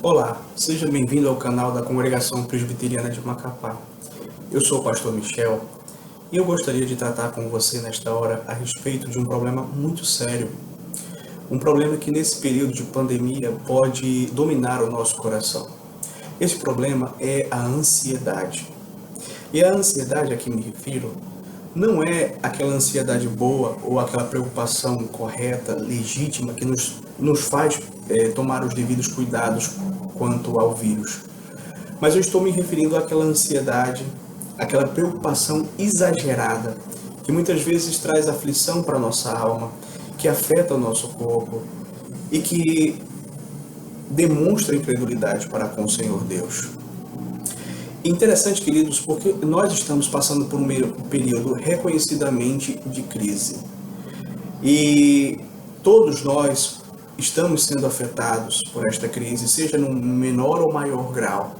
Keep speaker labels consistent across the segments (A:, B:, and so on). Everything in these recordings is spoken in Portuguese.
A: Olá, seja bem-vindo ao canal da Congregação Presbiteriana de Macapá. Eu sou o pastor Michel e eu gostaria de tratar com você nesta hora a respeito de um problema muito sério. Um problema que nesse período de pandemia pode dominar o nosso coração. Esse problema é a ansiedade. E a ansiedade a que me refiro não é aquela ansiedade boa ou aquela preocupação correta, legítima, que nos faz tomar os devidos cuidados quanto ao vírus. Mas eu estou me referindo àquela ansiedade, àquela preocupação exagerada, que muitas vezes traz aflição para a nossa alma, que afeta o nosso corpo e que demonstra incredulidade para com o Senhor Deus. Interessante, queridos, porque nós estamos passando por um período reconhecidamente de crise. E todos nós estamos sendo afetados por esta crise, seja num menor ou maior grau.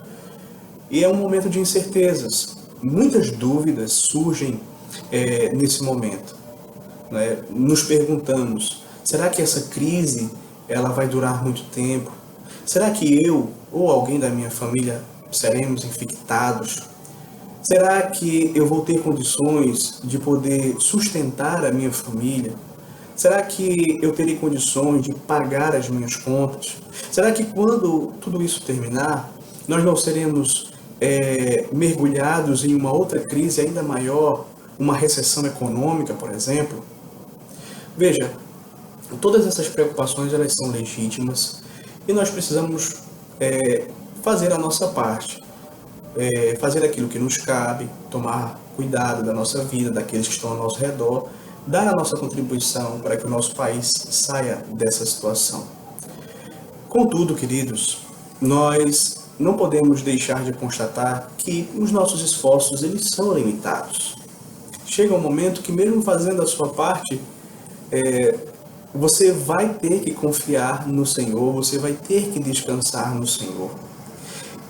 A: E é um momento de incertezas. Muitas dúvidas surgem nesse momento, né? Nos perguntamos, será que essa crise ela vai durar muito tempo? Será que eu ou alguém da minha família seremos infectados? Será que eu vou ter condições de poder sustentar a minha família? Será que eu terei condições de pagar as minhas contas? Será que quando tudo isso terminar, nós não seremos mergulhados em uma outra crise ainda maior, uma recessão econômica, por exemplo? Veja, todas essas preocupações elas são legítimas e nós precisamos fazer a nossa parte, fazer aquilo que nos cabe, tomar cuidado da nossa vida, daqueles que estão ao nosso redor, dar a nossa contribuição para que o nosso país saia dessa situação. Contudo, queridos, nós não podemos deixar de constatar que os nossos esforços eles são limitados. Chega um momento que mesmo fazendo a sua parte, você vai ter que confiar no Senhor, você vai ter que descansar no Senhor.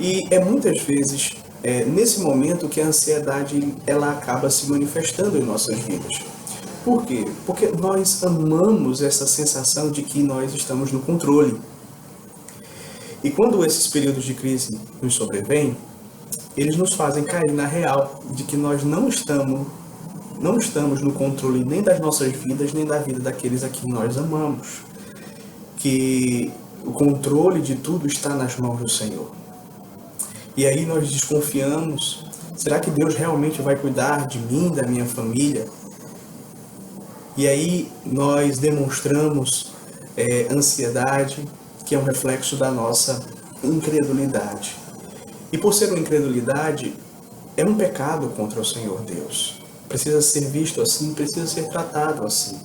A: E é muitas vezes nesse momento que a ansiedade ela acaba se manifestando em nossas vidas. Por quê? Porque nós amamos essa sensação de que nós estamos no controle. E quando esses períodos de crise nos sobrevêm, eles nos fazem cair na real de que nós não estamos no controle nem das nossas vidas, nem da vida daqueles a quem nós amamos. Que o controle de tudo está nas mãos do Senhor. E aí nós desconfiamos, será que Deus realmente vai cuidar de mim, da minha família? E aí nós demonstramos ansiedade, que é um reflexo da nossa incredulidade. E por ser uma incredulidade, é um pecado contra o Senhor Deus. Precisa ser visto assim, precisa ser tratado assim.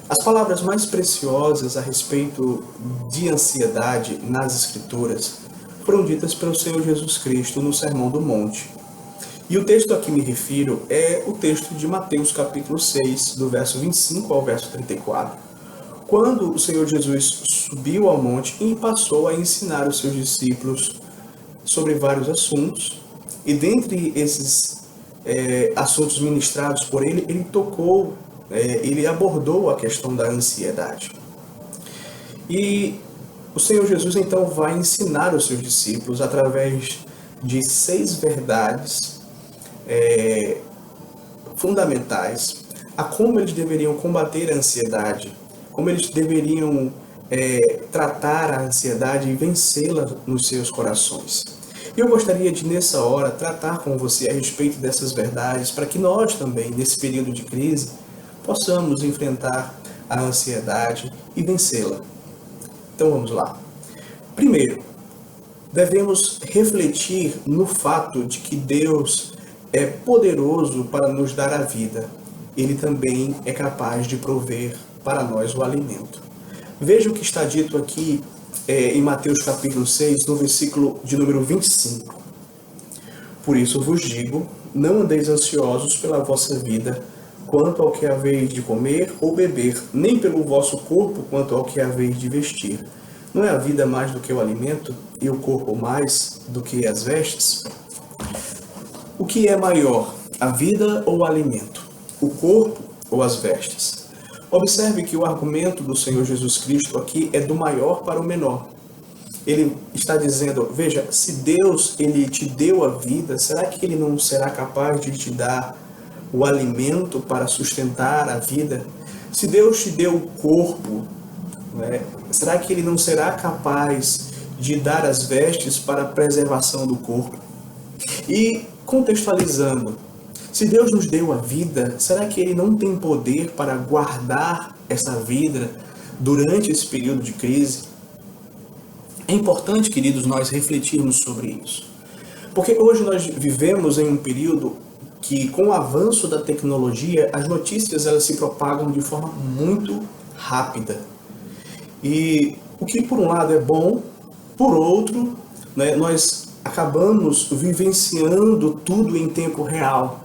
A: As palavras mais preciosas a respeito de ansiedade nas Escrituras foram ditas pelo Senhor Jesus Cristo no Sermão do Monte. E o texto a que me refiro é o texto de Mateus capítulo 6, do verso 25 ao verso 34. Quando o Senhor Jesus subiu ao monte e passou a ensinar os seus discípulos sobre vários assuntos, e dentre esses assuntos ministrados por ele, ele abordou a questão da ansiedade. E o Senhor Jesus então vai ensinar os seus discípulos através de 6 verdades fundamentais a como eles deveriam combater a ansiedade, como eles deveriam tratar a ansiedade e vencê-la nos seus corações. E eu gostaria de, nessa hora, tratar com você a respeito dessas verdades, para que nós também, nesse período de crise, possamos enfrentar a ansiedade e vencê-la. Então vamos lá. Primeiro, devemos refletir no fato de que Deus é poderoso para nos dar a vida. Ele também é capaz de prover para nós o alimento. Veja o que está dito aqui em Mateus capítulo 6, no versículo de número 25. Por isso vos digo, não andeis ansiosos pela vossa vida, quanto ao que haveis de comer ou beber, nem pelo vosso corpo, quanto ao que haveis de vestir. Não é a vida mais do que o alimento, e o corpo mais do que as vestes? O que é maior, a vida ou o alimento? O corpo ou as vestes? Observe que o argumento do Senhor Jesus Cristo aqui é do maior para o menor. ele está dizendo, veja, se Deus ele te deu a vida, será que ele não será capaz de te dar o alimento para sustentar a vida? Se Deus te deu o corpo, né, será que ele não será capaz de dar as vestes para a preservação do corpo? E contextualizando, se Deus nos deu a vida, será que ele não tem poder para guardar essa vida durante esse período de crise? É importante, queridos, nós refletirmos sobre isso. Porque hoje nós vivemos em um período que, com o avanço da tecnologia, as notícias elas se propagam de forma muito rápida. E o que por um lado é bom, por outro, né, nós acabamos vivenciando tudo em tempo real.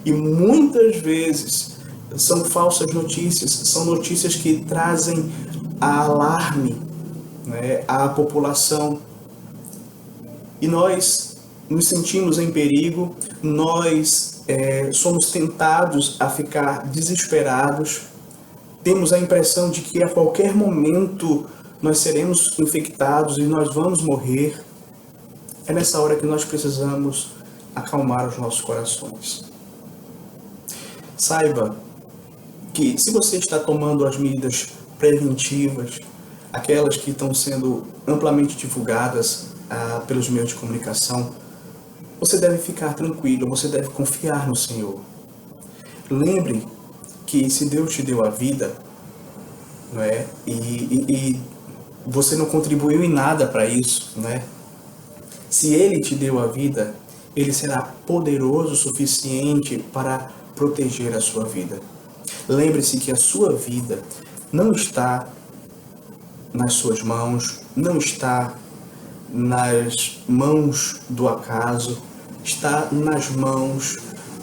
A: E muitas vezes são falsas notícias, são notícias que trazem alarme, né, à população. E nós nos sentimos em perigo, nós somos tentados a ficar desesperados, temos a impressão de que a qualquer momento nós seremos infectados e nós vamos morrer. É nessa hora que nós precisamos acalmar os nossos corações. Saiba que se você está tomando as medidas preventivas, aquelas que estão sendo amplamente divulgadas pelos meios de comunicação, você deve ficar tranquilo, você deve confiar no Senhor. Lembre que se Deus te deu a vida, não é? E você não contribuiu em nada para isso, não é? Se Ele te deu a vida, Ele será poderoso o suficiente para proteger a sua vida. Lembre-se que a sua vida não está nas suas mãos, não está nas mãos do acaso, está nas mãos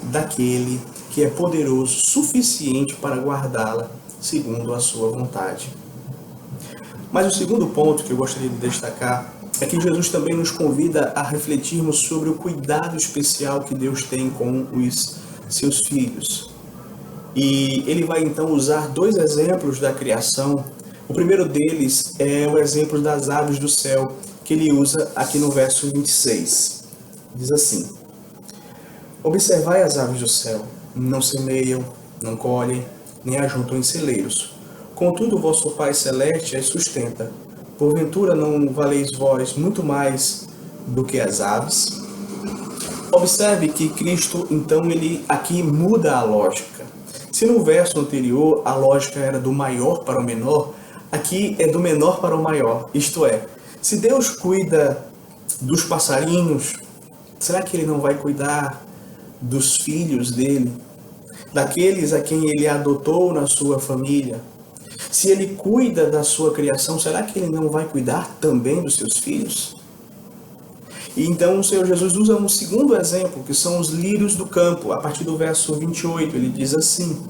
A: daquele que é poderoso suficiente para guardá-la segundo a sua vontade. Mas o segundo ponto que eu gostaria de destacar é que Jesus também nos convida a refletirmos sobre o cuidado especial que Deus tem com os seus filhos. E ele vai então usar dois exemplos da criação. O primeiro deles é o exemplo das aves do céu, que ele usa aqui no verso 26. Diz assim: observai as aves do céu, não semeiam, não colhem, nem ajuntam em celeiros. Contudo, o vosso Pai Celeste as sustenta. Porventura não valeis vós muito mais do que as aves? Observe que Cristo, então, ele aqui muda a lógica. Se no verso anterior a lógica era do maior para o menor, aqui é do menor para o maior. Isto é, se Deus cuida dos passarinhos, será que Ele não vai cuidar dos filhos dele? Daqueles a quem Ele adotou na sua família? Se Ele cuida da sua criação, será que Ele não vai cuidar também dos seus filhos? E então o Senhor Jesus usa um segundo exemplo, que são os lírios do campo. A partir do verso 28, ele diz assim: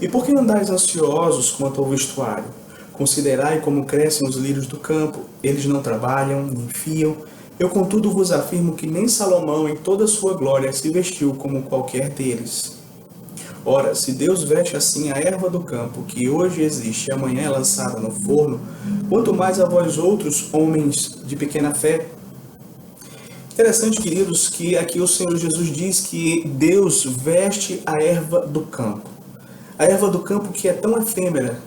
A: e por que andais ansiosos quanto ao vestuário? Considerai como crescem os lírios do campo. Eles não trabalham, nem fiam. Eu, contudo, vos afirmo que nem Salomão, em toda a sua glória, se vestiu como qualquer deles. Ora, se Deus veste assim a erva do campo, que hoje existe e amanhã é lançada no forno, quanto mais a vós outros, homens de pequena fé. Interessante, queridos, que aqui o Senhor Jesus diz que Deus veste a erva do campo. A erva do campo que é tão efêmera,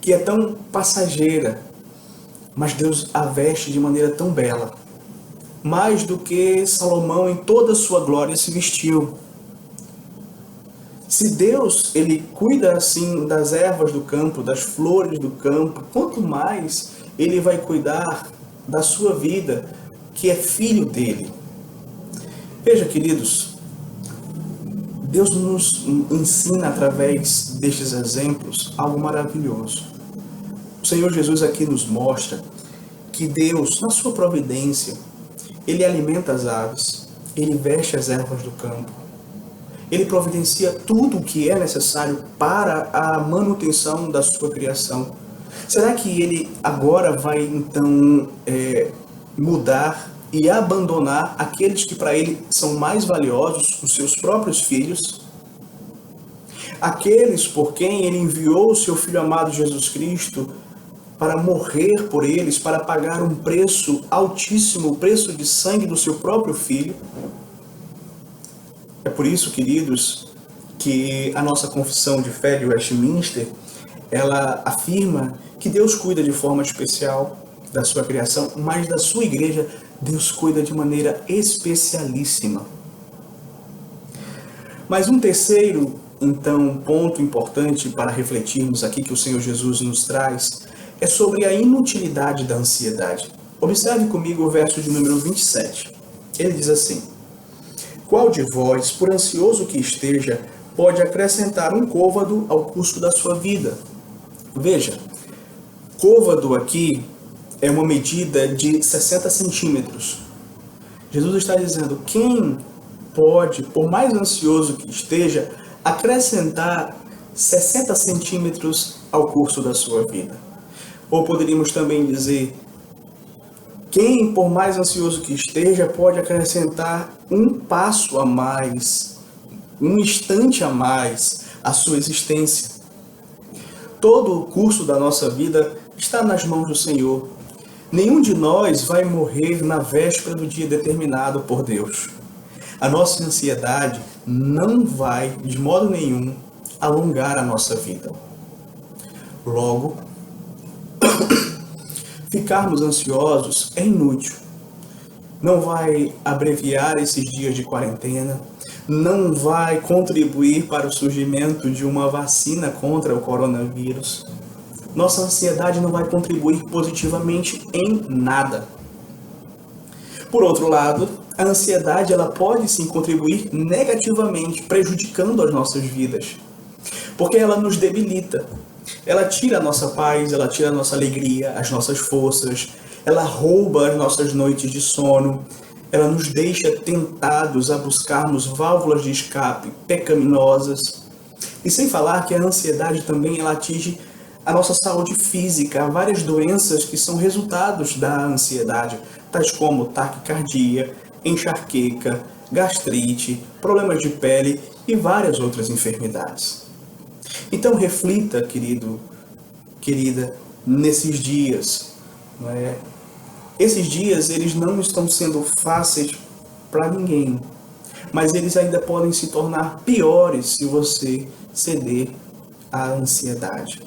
A: que é tão passageira, mas Deus a veste de maneira tão bela. Mais do que Salomão em toda a sua glória se vestiu. Se Deus ele cuida assim das ervas do campo, das flores do campo, quanto mais Ele vai cuidar da sua vida, que é filho dele. Veja, queridos, Deus nos ensina através destes exemplos algo maravilhoso. O Senhor Jesus aqui nos mostra que Deus, na sua providência, Ele alimenta as aves, Ele veste as ervas do campo, Ele providencia tudo o que é necessário para a manutenção da sua criação. Será que Ele agora vai então mudar e abandonar aqueles que para Ele são mais valiosos, os seus próprios filhos? Aqueles por quem Ele enviou o seu Filho amado Jesus Cristo para morrer por eles, para pagar um preço altíssimo, o preço de sangue do seu próprio filho. É por isso, queridos, que a nossa confissão de fé de Westminster, ela afirma que Deus cuida de forma especial da sua criação, mas da sua igreja Deus cuida de maneira especialíssima. Mas um terceiro, então, ponto importante para refletirmos aqui que o Senhor Jesus nos traz é sobre a inutilidade da ansiedade. Observe comigo o verso de número 27. Ele diz assim: qual de vós, por ansioso que esteja, pode acrescentar um côvado ao curso da sua vida? Veja, côvado aqui é uma medida de 60 centímetros. Jesus está dizendo, quem pode, por mais ansioso que esteja, acrescentar 60 centímetros ao curso da sua vida? Ou poderíamos também dizer, quem, por mais ansioso que esteja, pode acrescentar um passo a mais, um instante a mais à sua existência? Todo o curso da nossa vida está nas mãos do Senhor. Nenhum de nós vai morrer na véspera do dia determinado por Deus. A nossa ansiedade não vai, de modo nenhum, alongar a nossa vida. Logo, ficarmos ansiosos é inútil. Não vai abreviar esses dias de quarentena, não vai contribuir para o surgimento de uma vacina contra o coronavírus. Nossa ansiedade não vai contribuir positivamente em nada. Por outro lado, a ansiedade ela pode sim contribuir negativamente, prejudicando as nossas vidas, porque ela nos debilita. Ela tira a nossa paz, ela tira a nossa alegria, as nossas forças, ela rouba as nossas noites de sono, ela nos deixa tentados a buscarmos válvulas de escape pecaminosas. E sem falar que a ansiedade também ela atinge a nossa saúde física. Há várias doenças que são resultados da ansiedade, tais como taquicardia, enxaqueca, gastrite, problemas de pele e várias outras enfermidades. Então reflita, querido, querida, nesses dias. Não é? Esses dias eles não estão sendo fáceis para ninguém, mas eles ainda podem se tornar piores se você ceder à ansiedade.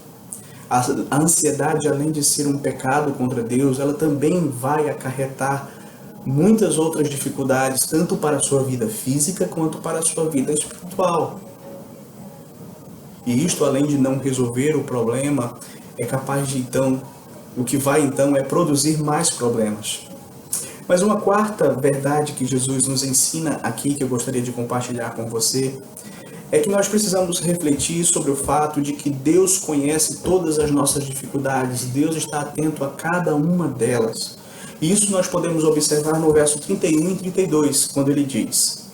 A: A ansiedade, além de ser um pecado contra Deus, ela também vai acarretar muitas outras dificuldades, tanto para a sua vida física quanto para a sua vida espiritual. E isto, além de não resolver o problema, é capaz de o que vai é produzir mais problemas. Mas uma quarta verdade que Jesus nos ensina aqui, que eu gostaria de compartilhar com você, é que nós precisamos refletir sobre o fato de que Deus conhece todas as nossas dificuldades, Deus está atento a cada uma delas. E isso nós podemos observar no verso 31 e 32, quando ele diz: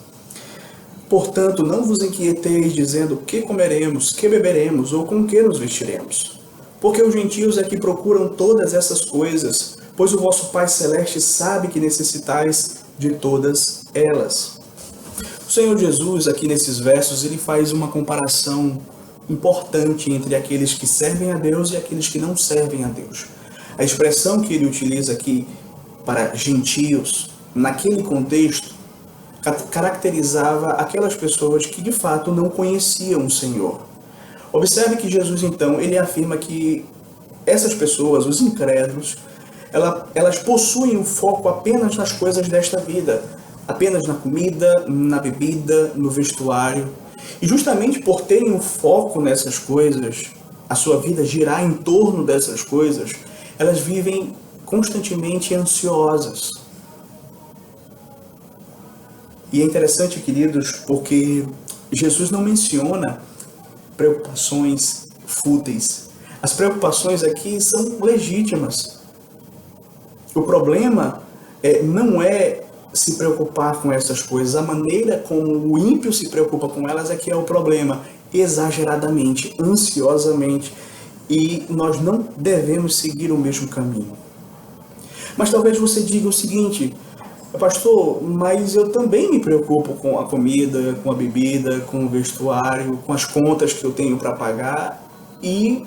A: portanto, não vos inquieteis dizendo que comeremos, que beberemos ou com que nos vestiremos. Porque os gentios é que procuram todas essas coisas, pois o vosso Pai Celeste sabe que necessitais de todas elas. O Senhor Jesus, aqui nesses versos, ele faz uma comparação importante entre aqueles que servem a Deus e aqueles que não servem a Deus. A expressão que ele utiliza aqui para gentios, naquele contexto, caracterizava aquelas pessoas que de fato não conheciam o Senhor. Observe que Jesus, então, ele afirma que essas pessoas, os incrédulos, elas possuem o foco apenas nas coisas desta vida, apenas na comida, na bebida, no vestuário. E justamente por terem um foco nessas coisas, a sua vida girar em torno dessas coisas, elas vivem constantemente ansiosas. E é interessante, queridos, porque Jesus não menciona preocupações fúteis. As preocupações aqui são legítimas. O problema não é se preocupar com essas coisas. A maneira como o ímpio se preocupa com elas é que é o problema. Exageradamente, ansiosamente. E nós não devemos seguir o mesmo caminho. Mas talvez você diga o seguinte: pastor, mas eu também me preocupo com a comida, com a bebida, com o vestuário, com as contas que eu tenho para pagar, e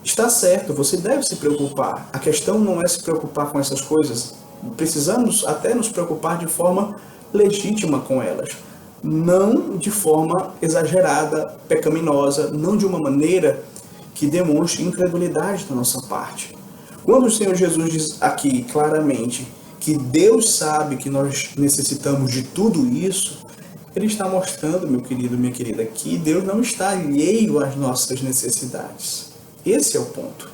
A: Está certo, você deve se preocupar. A questão não é se preocupar com essas coisas. Precisamos até nos preocupar de forma legítima com elas. Não de forma exagerada, pecaminosa, não de uma maneira que demonstre incredulidade da nossa parte. Quando o Senhor Jesus diz aqui claramente que Deus sabe que nós necessitamos de tudo isso, Ele está mostrando, meu querido, minha querida, que Deus não está alheio às nossas necessidades. Esse é o ponto.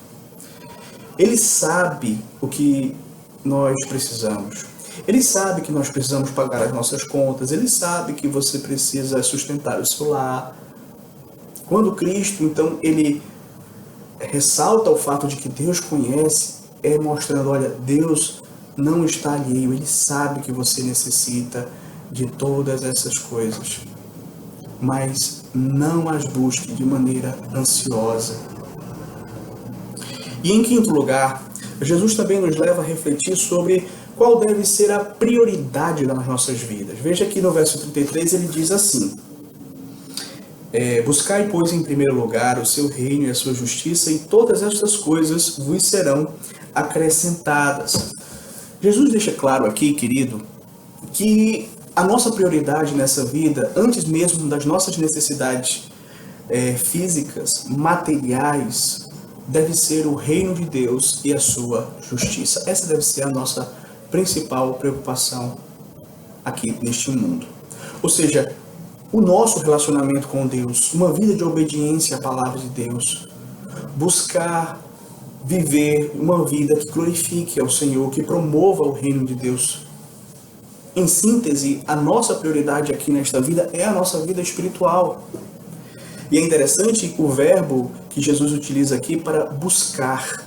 A: Ele sabe o que nós precisamos. Ele sabe que nós precisamos pagar as nossas contas. Ele sabe que você precisa sustentar o seu lar. Quando Cristo, então, ele ressalta o fato de que Deus conhece, é mostrando, olha, Deus não está alheio. Ele sabe que você necessita de todas essas coisas. Mas não as busque de maneira ansiosa. E em quinto lugar, Jesus também nos leva a refletir sobre qual deve ser a prioridade das nossas vidas. Veja que no verso 33 ele diz assim: buscai, pois, em primeiro lugar o seu reino e a sua justiça, e todas estas coisas vos serão acrescentadas. Jesus deixa claro aqui, querido, que a nossa prioridade nessa vida, antes mesmo das nossas necessidades físicas, materiais, deve ser o reino de Deus e a sua justiça. Essa deve ser a nossa principal preocupação aqui neste mundo. Ou seja, o nosso relacionamento com Deus, uma vida de obediência à palavra de Deus, buscar viver uma vida que glorifique ao Senhor, que promova o reino de Deus. Em síntese, a nossa prioridade aqui nesta vida é a nossa vida espiritual. E é interessante o verbo que Jesus utiliza aqui para buscar.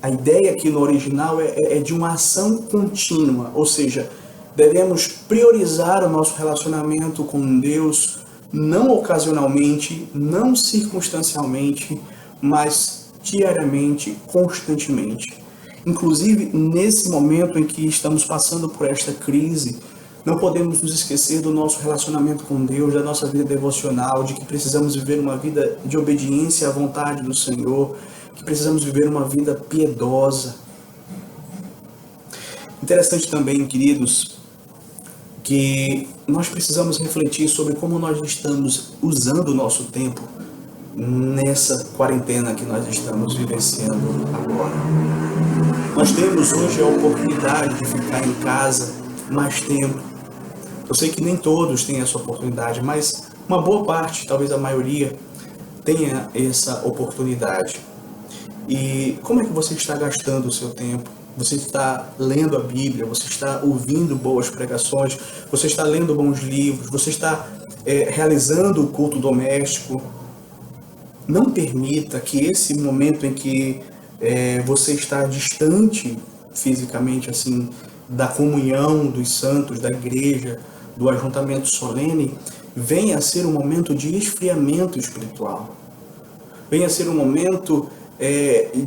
A: A ideia aqui no original é de uma ação contínua, ou seja, devemos priorizar o nosso relacionamento com Deus, não ocasionalmente, não circunstancialmente, mas diariamente, constantemente. Inclusive, nesse momento em que estamos passando por esta crise, não podemos nos esquecer do nosso relacionamento com Deus, da nossa vida devocional, de que precisamos viver uma vida de obediência à vontade do Senhor, que precisamos viver uma vida piedosa. Interessante também, queridos, que nós precisamos refletir sobre como nós estamos usando o nosso tempo nessa quarentena que nós estamos vivenciando agora. Nós temos hoje a oportunidade de ficar em casa mais tempo. Eu sei que nem todos têm essa oportunidade, mas uma boa parte, talvez a maioria, tenha essa oportunidade. E como é que você está gastando o seu tempo? Você está lendo a Bíblia, você está ouvindo boas pregações, você está lendo bons livros, você está realizando o culto doméstico. Não permita que esse momento em que você está distante fisicamente assim da comunhão dos santos, da igreja, do ajuntamento solene, venha a ser um momento de esfriamento espiritual. Venha a ser um momento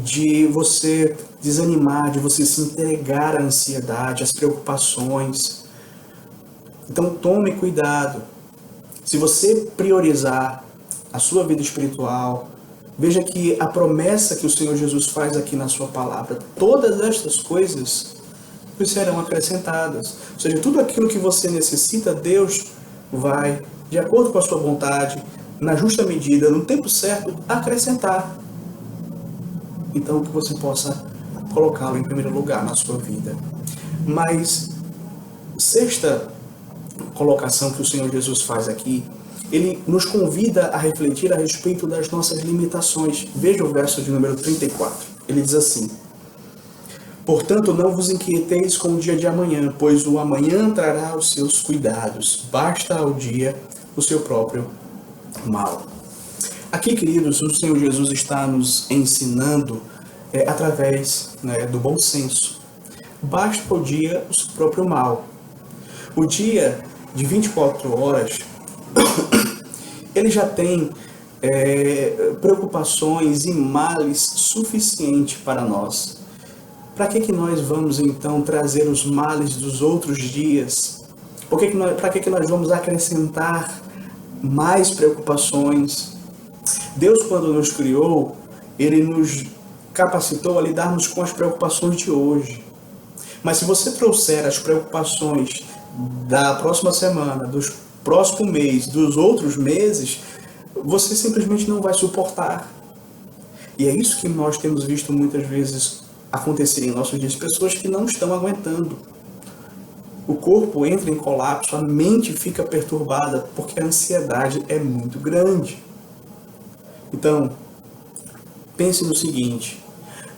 A: de você desanimar, de você se entregar à ansiedade, às preocupações. Então tome cuidado. Se você priorizar a sua vida espiritual, veja que a promessa que o Senhor Jesus faz aqui na sua palavra, todas estas coisas serão acrescentadas. Ou seja, tudo aquilo que você necessita, Deus vai, de acordo com a sua vontade, na justa medida, no tempo certo, acrescentar. Então, que você possa colocá-lo em primeiro lugar na sua vida. Mas, sexta colocação que o Senhor Jesus faz aqui, ele nos convida a refletir a respeito das nossas limitações. Veja o verso de número 34. Ele diz assim: portanto, não vos inquieteis com o dia de amanhã, pois o amanhã trará os seus cuidados. Basta ao dia o seu próprio mal. Aqui, queridos, o Senhor Jesus está nos ensinando através do bom senso. Basta ao dia o seu próprio mal. O dia de 24 horas, ele já tem preocupações e males suficientes para nós. Para que nós vamos então trazer os males dos outros dias? Para que nós vamos acrescentar mais preocupações? Deus, quando nos criou, Ele nos capacitou a lidarmos com as preocupações de hoje. Mas se você trouxer as preocupações da próxima semana, dos próximo mês, dos outros meses, você simplesmente não vai suportar. E é isso que nós temos visto muitas vezes acontecer em nossos dias. Pessoas que não estão aguentando. O corpo entra em colapso, a mente fica perturbada, porque a ansiedade é muito grande. Então, pense no seguinte: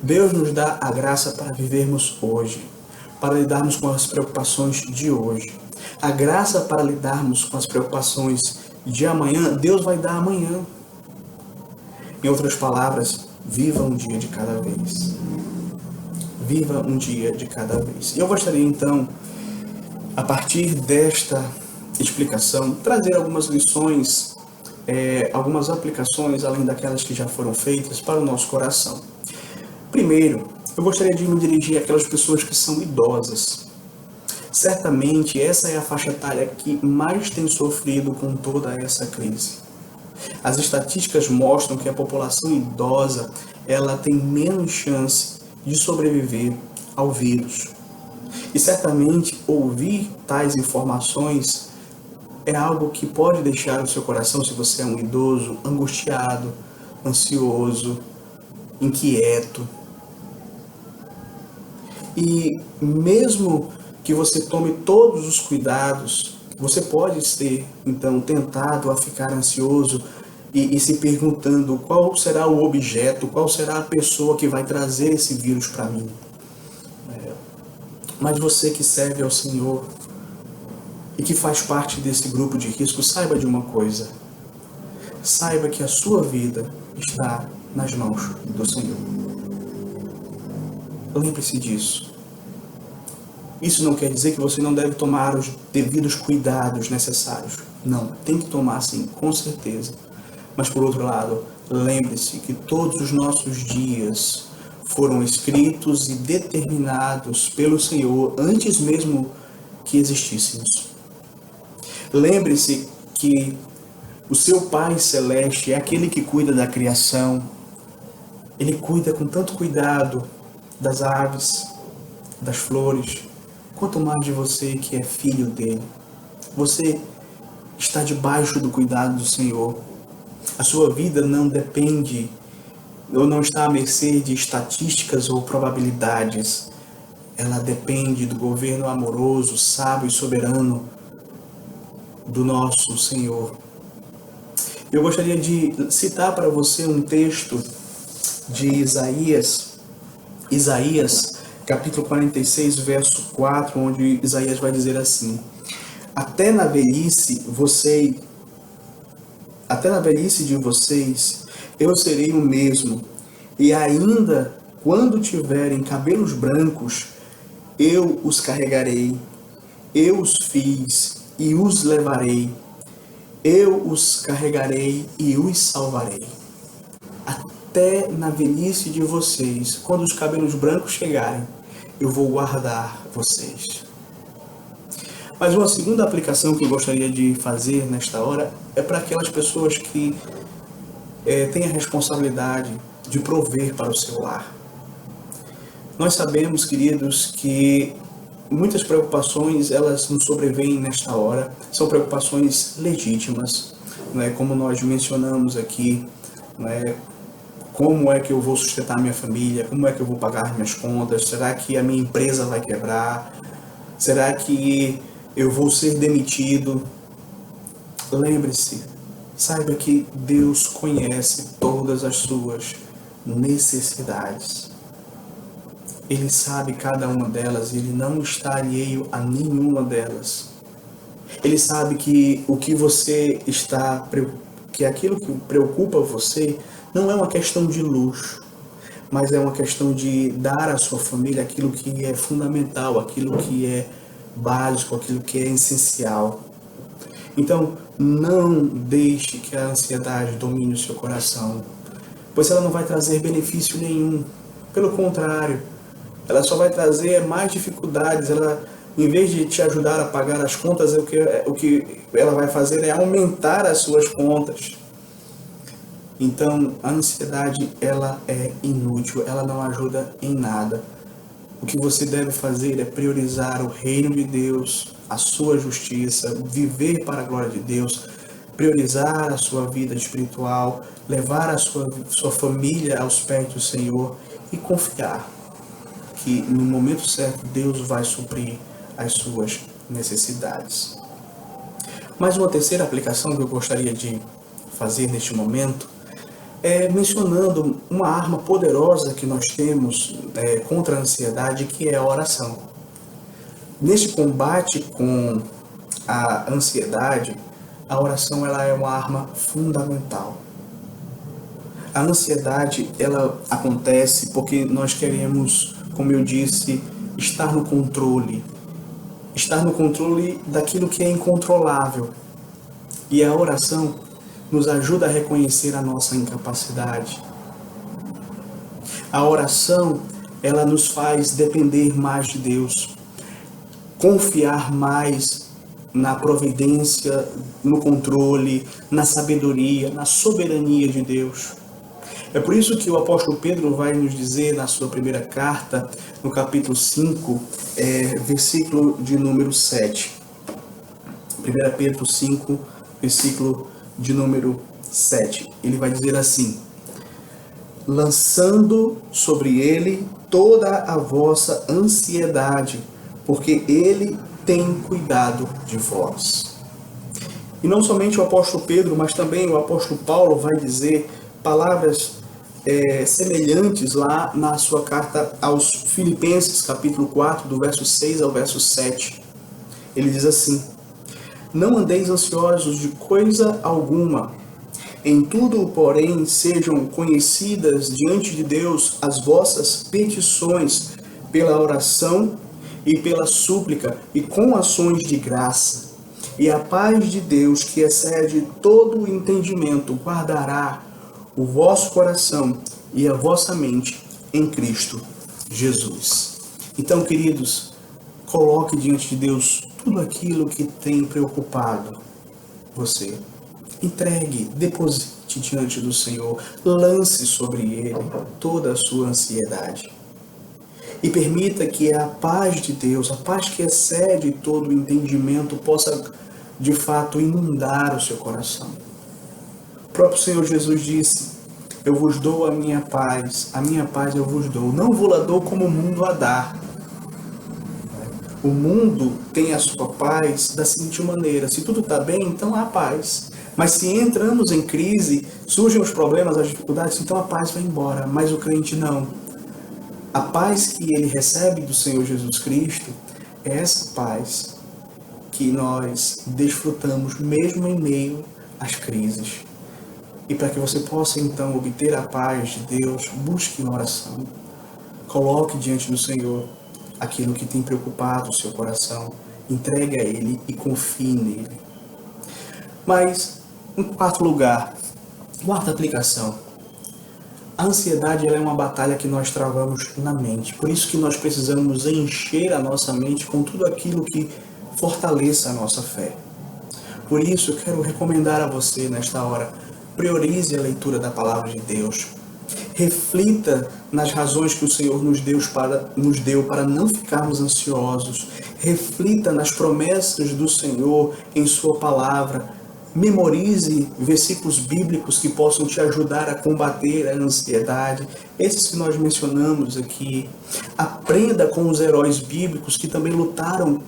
A: Deus nos dá a graça para vivermos hoje, para lidarmos com as preocupações de hoje. A graça para lidarmos com as preocupações de amanhã, Deus vai dar amanhã. Em outras palavras, viva um dia de cada vez. Viva um dia de cada vez. E eu gostaria então, a partir desta explicação, trazer algumas lições, algumas aplicações, além daquelas que já foram feitas, para o nosso coração. Primeiro, eu gostaria de me dirigir àquelas pessoas que são idosas. Certamente, essa é a faixa etária que mais tem sofrido com toda essa crise. As estatísticas mostram que a população idosa, ela tem menos chance de sobreviver ao vírus. E certamente ouvir tais informações é algo que pode deixar o seu coração, se você é um idoso, angustiado, ansioso, inquieto. E mesmo que você tome todos os cuidados, você pode ser, então, tentado a ficar ansioso e se perguntando qual será o objeto, qual será a pessoa que vai trazer esse vírus para mim. Mas você que serve ao Senhor e que faz parte desse grupo de risco, saiba de uma coisa. Saiba que a sua vida está nas mãos do Senhor. Lembre-se disso. Isso não quer dizer que você não deve tomar os devidos cuidados necessários. Não, tem que tomar sim, com certeza. Mas por outro lado, lembre-se que todos os nossos dias foram escritos e determinados pelo Senhor antes mesmo que existíssemos. Lembre-se que o seu Pai Celeste é aquele que cuida da criação. Ele cuida com tanto cuidado das aves, das flores, quanto mais de você que é filho dele. Você está debaixo do cuidado do Senhor. A sua vida não depende ou não está à mercê de estatísticas ou probabilidades. Ela depende do governo amoroso, sábio e soberano do nosso Senhor. Eu gostaria de citar para você um texto de Isaías, capítulo 46, verso 4, onde Isaías vai dizer assim: Até na velhice de vocês, eu serei o mesmo, e ainda quando tiverem cabelos brancos, eu os carregarei, eu os fiz e os levarei, eu os carregarei e os salvarei. Até na velhice de vocês, quando os cabelos brancos chegarem, eu vou guardar vocês. Mas uma segunda aplicação que eu gostaria de fazer nesta hora é para aquelas pessoas que têm a responsabilidade de prover para o seu lar. Nós sabemos, queridos, que muitas preocupações elas nos sobrevêm nesta hora, são preocupações legítimas, né? Como nós mencionamos aqui, né? Como é que eu vou sustentar minha família? Como é que eu vou pagar minhas contas? Será que a minha empresa vai quebrar? Será que eu vou ser demitido? Lembre-se, saiba que Deus conhece todas as suas necessidades. Ele sabe cada uma delas e Ele não está alheio a nenhuma delas. Ele sabe que o que você está, que aquilo que preocupa você não é uma questão de luxo, mas é uma questão de dar à sua família aquilo que é fundamental, aquilo que é básico, aquilo que é essencial. Então, não deixe que a ansiedade domine o seu coração, pois ela não vai trazer benefício nenhum. Pelo contrário, ela só vai trazer mais dificuldades. Ela, em vez de te ajudar a pagar as contas, o que ela vai fazer é aumentar as suas contas. Então, a ansiedade, ela é inútil, ela não ajuda em nada. O que você deve fazer é priorizar o reino de Deus, a sua justiça, viver para a glória de Deus, priorizar a sua vida espiritual, levar a sua família aos pés do Senhor e confiar que no momento certo Deus vai suprir as suas necessidades. Mas uma terceira aplicação que eu gostaria de fazer neste momento é mencionando uma arma poderosa que nós temos contra a ansiedade, que é a oração. Neste combate com a ansiedade, a oração ela é uma arma fundamental. A ansiedade ela acontece porque nós queremos, como eu disse, estar no controle daquilo que é incontrolável. E a oração nos ajuda a reconhecer a nossa incapacidade. A oração, ela nos faz depender mais de Deus, confiar mais na providência, no controle, na sabedoria, na soberania de Deus. É por isso que o apóstolo Pedro vai nos dizer na sua primeira carta, no capítulo 5, versículo de número 7. 1 Pedro 5, versículo de número 7. Ele vai dizer assim: lançando sobre ele toda a vossa ansiedade, porque ele tem cuidado de vós. E não somente o apóstolo Pedro, mas também o apóstolo Paulo vai dizer palavras semelhantes lá na sua carta aos Filipenses, capítulo 4, do verso 6 ao verso 7. Ele diz assim: não andeis ansiosos de coisa alguma, em tudo, porém, sejam conhecidas diante de Deus as vossas petições pela oração e pela súplica e com ações de graça. E a paz de Deus, que excede todo o entendimento, guardará o vosso coração e a vossa mente em Cristo Jesus. Então, queridos, coloque diante de Deus tudo aquilo que tem preocupado você. Entregue, deposite diante do Senhor, lance sobre Ele toda a sua ansiedade. E permita que a paz de Deus, a paz que excede todo o entendimento, possa de fato inundar o seu coração. O próprio Senhor Jesus disse: eu vos dou a minha paz eu vos dou. Não vou-la dou como o mundo a dá. O mundo tem a sua paz da seguinte maneira: se tudo está bem, então há paz. Mas se entramos em crise, surgem os problemas, as dificuldades, então a paz vai embora. Mas o crente não. A paz que ele recebe do Senhor Jesus Cristo é essa paz que nós desfrutamos mesmo em meio às crises. E para que você possa então obter a paz de Deus, busque uma oração. Coloque diante do Senhor aquilo que tem preocupado o seu coração. Entregue a Ele e confie nele. Mas, em quarto lugar, quarta aplicação. A ansiedade ela é uma batalha que nós travamos na mente. Por isso que nós precisamos encher a nossa mente com tudo aquilo que fortaleça a nossa fé. Por isso, eu quero recomendar a você, nesta hora, priorize a leitura da Palavra de Deus. Reflita nas razões que o Senhor nos deu para não ficarmos ansiosos. Reflita nas promessas do Senhor em sua palavra. Memorize versículos bíblicos que possam te ajudar a combater a ansiedade. Esses que nós mencionamos aqui. Aprenda com os heróis bíblicos que também lutaram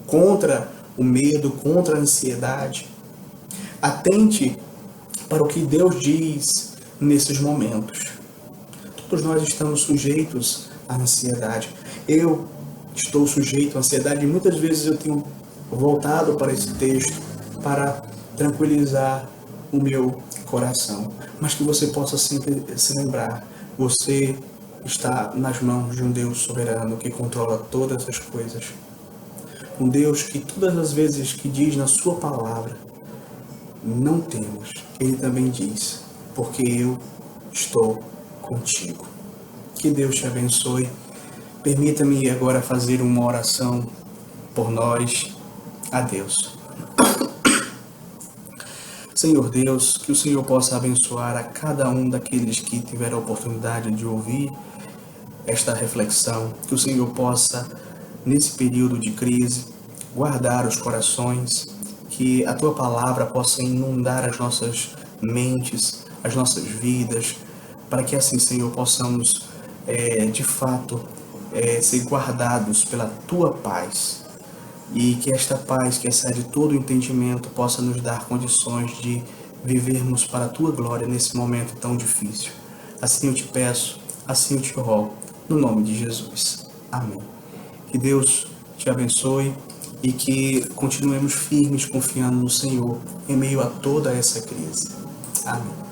A: contra o medo, contra a ansiedade. Atente para o que Deus diz nesses momentos. Todos nós estamos sujeitos à ansiedade. Eu estou sujeito à ansiedade e muitas vezes eu tenho voltado para esse texto para tranquilizar o meu coração. Mas que você possa sempre se lembrar, você está nas mãos de um Deus soberano que controla todas as coisas. Um Deus que todas as vezes que diz na sua palavra, não temas, Ele também diz, porque eu estou contigo. Que Deus te abençoe. Permita-me agora fazer uma oração por nós a Deus. Senhor Deus, que o Senhor possa abençoar a cada um daqueles que tiveram a oportunidade de ouvir esta reflexão, que o Senhor possa, nesse período de crise, guardar os corações, que a Tua palavra possa inundar as nossas mentes, as nossas vidas, para que assim, Senhor, possamos, de fato, ser guardados pela Tua paz. E que esta paz, que excede todo o entendimento, possa nos dar condições de vivermos para a Tua glória nesse momento tão difícil. Assim eu te peço, assim eu te rogo, no nome de Jesus. Amém. Que Deus te abençoe e que continuemos firmes confiando no Senhor em meio a toda essa crise. Amém.